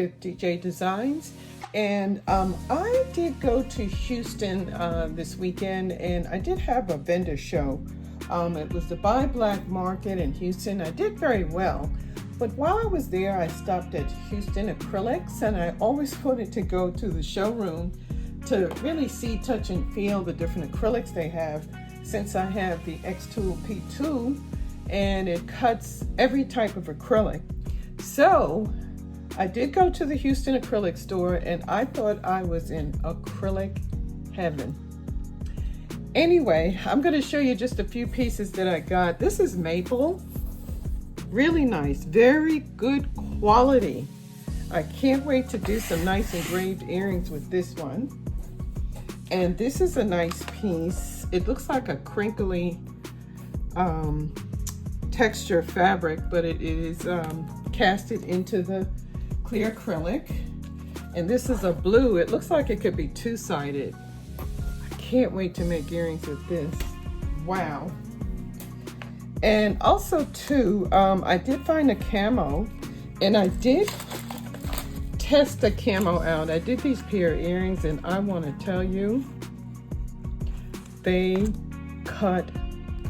with DJ Designs, and I did go to Houston this weekend, and I did have a vendor show. It was the Buy Black Market in Houston. I did very well, but while I was there I stopped at Houston Acrylics, and I always wanted to go to the showroom to really see, touch, and feel the different acrylics they have, since I have the X-Tool P2 and it cuts every type of acrylic. So I did go to the Houston acrylic store, and I thought I was in acrylic heaven. Anyway, I'm going to show you just a few pieces that I got. This is maple, really nice, very good quality. I can't wait to do some nice engraved earrings with this one. And this is a nice piece. It looks like a crinkly texture fabric, but it is casted into the clear acrylic. And this is a blue. It looks like it could be two-sided. I can't wait to make earrings with this. Wow. And also too, I did find a camo, and I did test the camo out. I did these pair of earrings, and I want to tell you, they cut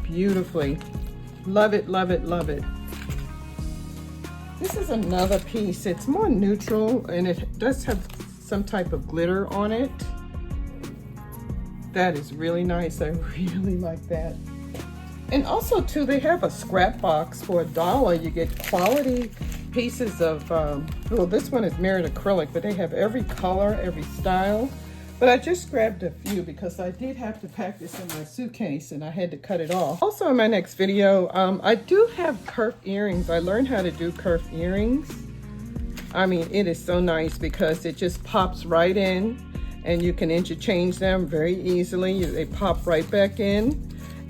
beautifully. Love it, love it, love it. This is another piece. It's more neutral, and it does have some type of glitter on it. That is really nice. I really like that. And also too, they have a scrap box for $1. You get quality pieces of, well, this one is mirrored acrylic, but they have every color, every style. But I just grabbed a few because I did have to pack this in my suitcase, and I had to cut it off. Also in my next video, I do have kerf earrings. I learned how to do kerf earrings. I mean, it is so nice because it just pops right in, and you can interchange them very easily. They pop right back in.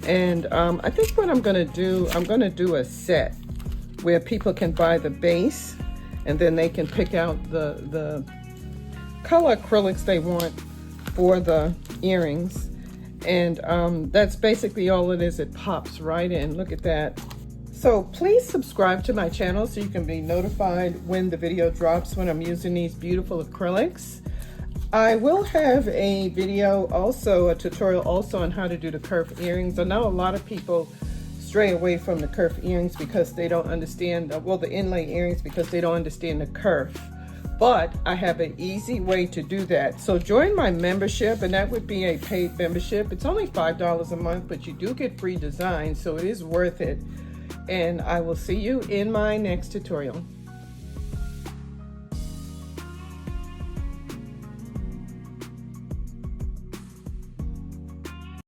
And I think what I'm gonna do a set where people can buy the base, and then they can pick out the color acrylics they want for the earrings. And that's basically all it is. It pops right in. Look at that. So please subscribe to my channel so you can be notified when the video drops, when I'm using these beautiful acrylics. I will have a video also, a tutorial also, on how to do the kerf earrings. I know a lot of people stray away from the kerf earrings because they don't understand, well, the inlay earrings, because they don't understand the kerf. But I have an easy way to do that. So join my membership, and that would be a paid membership. It's only $5 a month, but you do get free designs, so it is worth it. And I will see you in my next tutorial.